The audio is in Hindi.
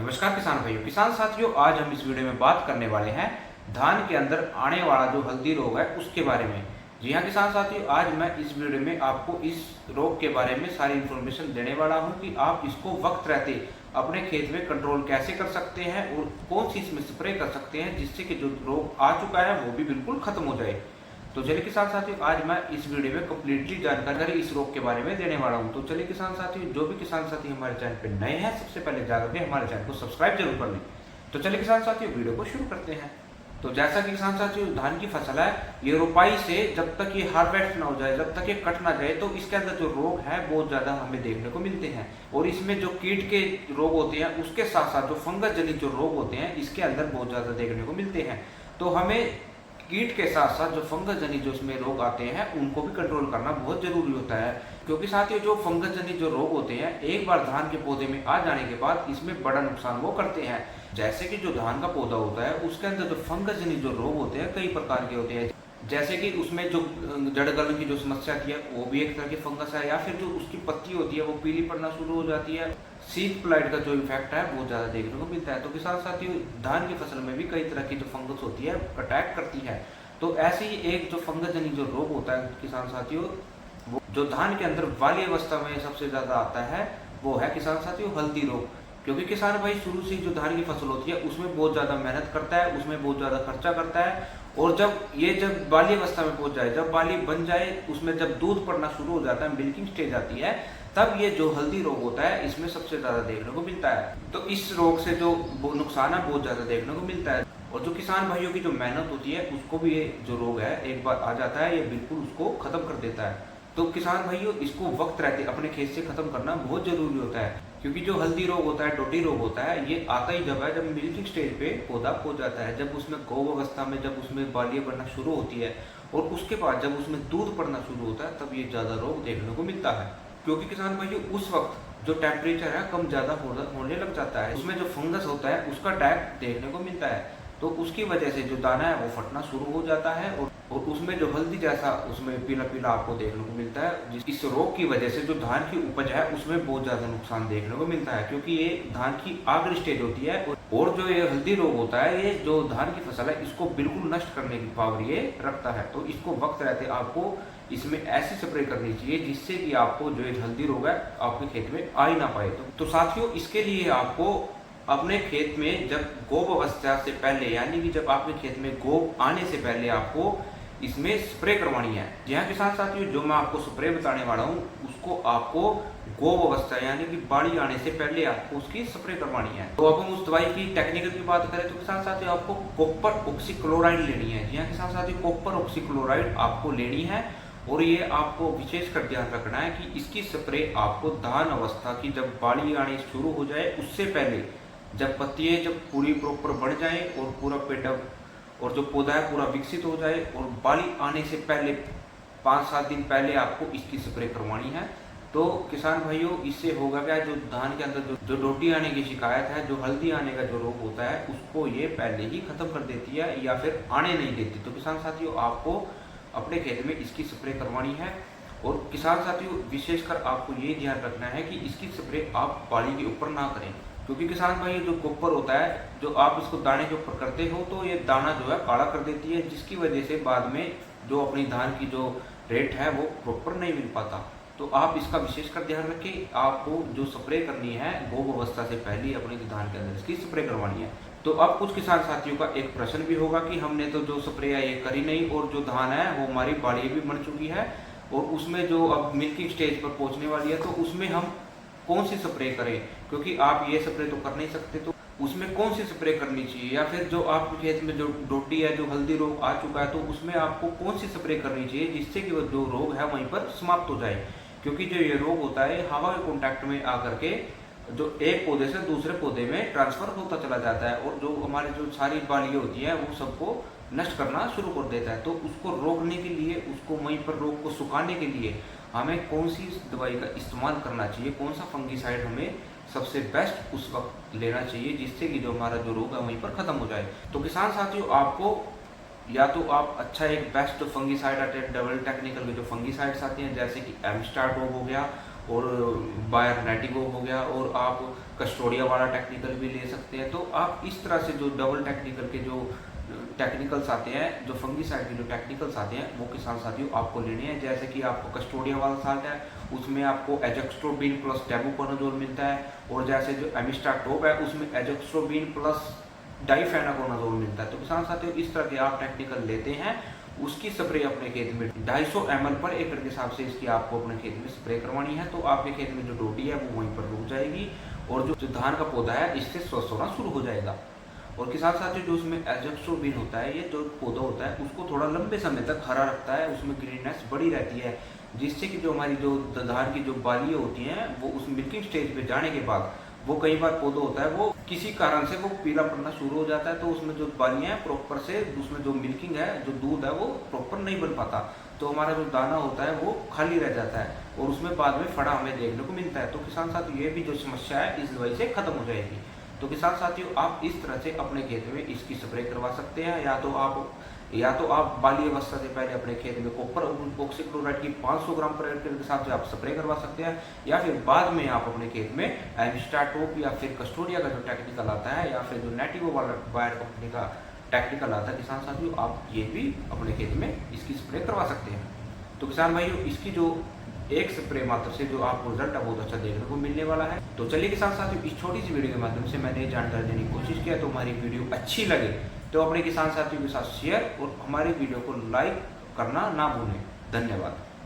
नमस्कार किसान भाइयों, किसान साथियों, आज हम इस वीडियो में बात करने वाले हैं धान के अंदर आने वाला जो हल्दी रोग है उसके बारे में। जी हाँ किसान साथियों, आज मैं इस वीडियो में आपको इस रोग के बारे में सारी इन्फॉर्मेशन देने वाला हूं कि आप इसको वक्त रहते अपने खेत में कंट्रोल कैसे कर सकते हैं और कौन सी इसमें स्प्रे कर सकते हैं जिससे कि जो रोग आ चुका है वो भी बिल्कुल खत्म हो जाए। तो चलिए किसान साथियों, आज मैं इस वीडियो में कंप्लीटली जानकारी इस रोग के बारे में देने वाला हूं। तो चलिए किसान साथियों, जो भी किसान साथी हमारे चैनल पे नए हैं, सबसे पहले जाकर के हमारे चैनल को सब्सक्राइब जरूर कर लें। तो चलिए किसान साथियों, वीडियो को शुरू करते हैं। तो जैसा कि किसान साथियों, धान की फसल है, ये रोपाई से जब तक ये हार्वेस्ट ना हो जाए, जब तक ये कट ना जाए, तो इसके अंदर जो रोग है बहुत ज्यादा हमें देखने को मिलते हैं। और इसमें जो कीट के रोग होते हैं उसके साथ साथ जो फंगस जनित जो रोग होते हैं इसके अंदर बहुत ज्यादा देखने को मिलते हैं। तो हमें कीट के साथ साथ जो फंगस जनित जो इसमें रोग आते हैं उनको भी कंट्रोल करना बहुत जरूरी होता है, क्योंकि साथियों जो फंगस जनित जो रोग होते हैं एक बार धान के पौधे में आ जाने के बाद इसमें बड़ा नुकसान वो करते हैं। जैसे कि जो धान का पौधा होता है उसके अंदर जो फंगस जनित जो रोग होते हैं कई प्रकार के होते हैं, जैसे कि उसमें जो जड़ गलन की जो समस्या थी वो भी एक तरह की फंगस है, या फिर जो उसकी पत्ती होती है वो पीली पड़ना शुरू हो जाती है। शीत प्लाइट का जो इफेक्ट है बहुत ज्यादा देखने को मिलता है। तो किसान साथियों, धान की फसल में भी कई तरह की जो फंगस होती है अटैक करती है। तो ऐसे ही एक जो फंगस जनित जो रोग होता है किसान साथियों, वो जो धान के अंदर वाली अवस्था में सबसे ज्यादा आता है वो है किसान साथियों हल्दी रोग। क्योंकि किसान भाई शुरू से जो धान की फसल होती है उसमें बहुत ज्यादा मेहनत करता है, उसमें बहुत ज्यादा खर्चा करता है, और जब बाली अवस्था में पहुंच जाए, जब बाली बन जाए, उसमें जब दूध पड़ना शुरू हो जाता है, मिल्किंग स्टेज आती है, तब ये जो हल्दी रोग होता है इसमें सबसे ज्यादा देखने को मिलता है। तो इस रोग से जो नुकसान है बहुत ज्यादा देखने को मिलता है, और जो किसान भाइयों की जो मेहनत होती है उसको भी ये जो रोग है एक बार आ जाता है ये बिल्कुल उसको खत्म कर देता है। तो किसान भाइयों, इसको वक्त रहते अपने खेत से खत्म करना बहुत जरूरी होता है, क्योंकि जो हल्दी रोग होता है, डोटी रोग होता है, ये आता ही जब है जब मिल्किंग स्टेज पे पौधा पहुंच जाता है, जब उसमें गौ अवस्था में जब उसमें बालियां बनना शुरू होती है, और उसके बाद जब उसमें दूध पड़ना शुरू होता है, तब ये ज्यादा रोग देखने को मिलता है। क्योंकि किसान भाइयों उस वक्त जो टेम्परेचर है कम ज्यादा होने लग जाता है, उसमें जो फंगस होता है उसका अटैक देखने को मिलता है, तो उसकी वजह से जो दाना है वो फटना शुरू हो जाता है, और उसमें जो हल्दी जैसा उसमें पीला पीला आपको देखने को मिलता है। इस रोग की वजह से जो धान की उपज है उसमें बहुत ज्यादा नुकसान देखने को मिलता है, क्योंकि ये धान की आखिरी स्टेज होती है, और जो ये हल्दी रोग होता है ये जो धान की फसल है इसको बिल्कुल नष्ट करने की पावर ये रखता है। तो इसको वक्त रहते आपको इसमें ऐसी स्प्रे करनी चाहिए जिससे कि आपको जो ये हल्दी रोग है आपके खेत में आ ही ना पाए। तो साथियों, इसके लिए आपको अपने खेत में जब गोब अवस्था से पहले, यानी कि जब आपके खेत में गोब आने से पहले आपको इसमें स्प्रे करवानी है। जी हाँ किसान साथियों, जो मैं आपको स्प्रे बताने वाला हूँ उसको आपको गोब अवस्था यानी कि बाड़ी आने से पहले आपको उसकी स्प्रे करवानी है। तो अब हम उस दवाई की टेक्निकल की बात करें तो किसान साथियों आपको कॉपर ऑक्सीक्लोराइड लेनी है। जी हाँ किसान साथियों, कॉपर ऑक्सीक्लोराइड आपको लेनी है, और ये आपको विशेष कर ध्यान रखना है कि इसकी स्प्रे आपको धान अवस्था की जब बाड़ी आनी शुरू हो जाए उससे पहले, जब पत्तियां जब पूरी प्रॉपर बढ़ जाए और पूरा पेड़ और जो पौधा है पूरा विकसित हो जाए, और बाली आने से पहले 5-7 दिन पहले आपको इसकी स्प्रे करवानी है। तो किसान भाइयों, इससे होगा क्या, जो धान के अंदर जो डोटी आने की शिकायत है, जो हल्दी आने का जो रोग होता है उसको ये पहले ही खत्म कर देती है या फिर आने नहीं देती। तो किसान साथियों, आपको अपने खेत में इसकी स्प्रे करवानी है, और किसान साथियों विशेषकर आपको ये ध्यान रखना है कि इसकी स्प्रे आप बाली के ऊपर ना करें, क्योंकि किसान भाई जो कॉपर होता है जो आप इसको दाने के ऊपर करते हो तो ये दाना जो है काला कर देती है, जिसकी वजह से बाद में जो अपनी धान की जो रेट है वो प्रॉपर नहीं मिल पाता। तो आप इसका विशेषकर ध्यान रखें, आपको जो स्प्रे करनी है गोब अवस्था से पहले अपने धान के अंदर इसकी स्प्रे करवानी है। तो अब कुछ किसान साथियों का एक प्रश्न भी होगा कि हमने तो जो स्प्रे है ये करी नहीं, और जो धान है वो हमारी बाड़ी भी बन चुकी है, और उसमें जो अब मिल्किंग स्टेज पर पहुंचने वाली है, तो उसमें हम कौन सी स्प्रे करें, क्योंकि आप ये स्प्रे तो कर नहीं सकते, तो उसमें कौन सी स्प्रे करनी चाहिए, या फिर जो आपके खेत में जो डोटी है, जो हल्दी रोग आ चुका है, तो उसमें आपको कौन सी स्प्रे करनी चाहिए जिससे कि वो जो रोग है वहीं पर समाप्त हो जाए। क्योंकि जो ये रोग होता है हवा के कॉन्टैक्ट में आकर के जो एक पौधे से दूसरे पौधे में ट्रांसफर होता चला जाता है, और जो हमारी जो सारी बालियां होती हैं वो सबको नष्ट करना शुरू कर देता है। तो उसको रोकने के लिए, उसको वहीं पर रोग को सुखाने के लिए हमें कौन सी दवाई का इस्तेमाल करना चाहिए, कौन सा फंगीसाइड हमें सबसे बेस्ट उस वक्त लेना चाहिए जिससे कि जो हमारा जो रोग है वहीं पर खत्म हो जाए। तो किसान साथियों, आपको या तो आप अच्छा एक बेस्ट फंगीसाइड डबल टेक्निकल के जो फंगीसाइड्स आते हैं जैसे कि एमस्टार रोग हो गया, और बायर नेटिगो हो गया, और आप कस्टोडिया वाला टेक्निकल भी ले सकते हैं। तो आप इस तरह से जो डबल टेक्निकल के जो टेक्निकल्स आते हैं, जो फंगीसाइड के जो टेक्निकल्स आते हैं, वो किसान साथियों आपको लेने हैं। जैसे कि आपको कस्टोडिया वाला साल्ट है, उसमें आपको एजोक्स्ट्रोबिन प्लस टेबुकोनाजोल मिलता है, और जैसे जो एमिस्टा टॉप है उसमें एजोक्स्ट्रोबिन प्लस डाइफेनाकोनाजोल मिलता है। तो किसान साथियों इस तरह के आप टेक्निकल लेते हैं, उसकी स्प्रे अपने खेत में 250 ml पर एकड़ के हिसाब से इसकी आपको अपने खेत में स्प्रे करवानी है। तो आपके खेत में जो डोटी है वो वहीं पर रुक जाएगी, और जो धान का पौधा है इससे स्वस्थ होना शुरू हो जाएगा। और किसान साथियों जो उसमें एजोक्स्ट्रोबिन होता है, ये जो पौधा होता है उसको थोड़ा लंबे समय तक हरा रखता है, उसमें ग्रीननेस बड़ी रहती है, जिससे कि जो हमारी जो धान की जो बालियाँ होती हैं वो उस मिल्किंग स्टेज पे जाने के बाद वो कई बार पौधा होता है वो किसी कारण से वो पीला पड़ना शुरू हो जाता है। तो उसमें जो बालियाँ हैं प्रॉपर से, उसमें जो मिल्किंग है, जो दूध है वो प्रॉपर नहीं बन पाता, तो हमारा जो दाना होता है वो खाली रह जाता है, और उसमें बाद में फड़ा हमें देखने को मिलता है। तो किसान साथियों ये भी जो समस्या है इस दवाई से खत्म हो जाएगी। तो किसान साथियों आप इस तरह से अपने खेत में इसकी स्प्रे करवा सकते हैं, या तो आप बाली अवस्था से पहले अपने खेत में कॉपर ऑक्सीक्लोराइड की 500 ग्राम पर एकड़ के हिसाब से आप स्प्रे करवा सकते हैं, या फिर बाद में आप अपने खेत में एमिस्टा टॉप या फिर कस्टोडिया का जो टेक्निकल आता है, या फिर जो नेटिगो वाला बायर कंपनी का टेक्निकल आता है, किसान साथियों आप ये भी अपने खेत में इसकी स्प्रे करवा सकते हैं। तो किसान भाइयों इसकी जो एक स्प्रे मात्र से जो आपको रिजल्ट है बहुत अच्छा देखने को मिलने वाला है। तो चलिए किसान साथियों इस छोटी सी वीडियो के माध्यम से मैंने जानकारी देने की कोशिश किया। तो हमारी वीडियो अच्छी लगे तो अपने किसान साथियों के साथ शेयर और हमारी वीडियो को लाइक करना ना भूलें। धन्यवाद।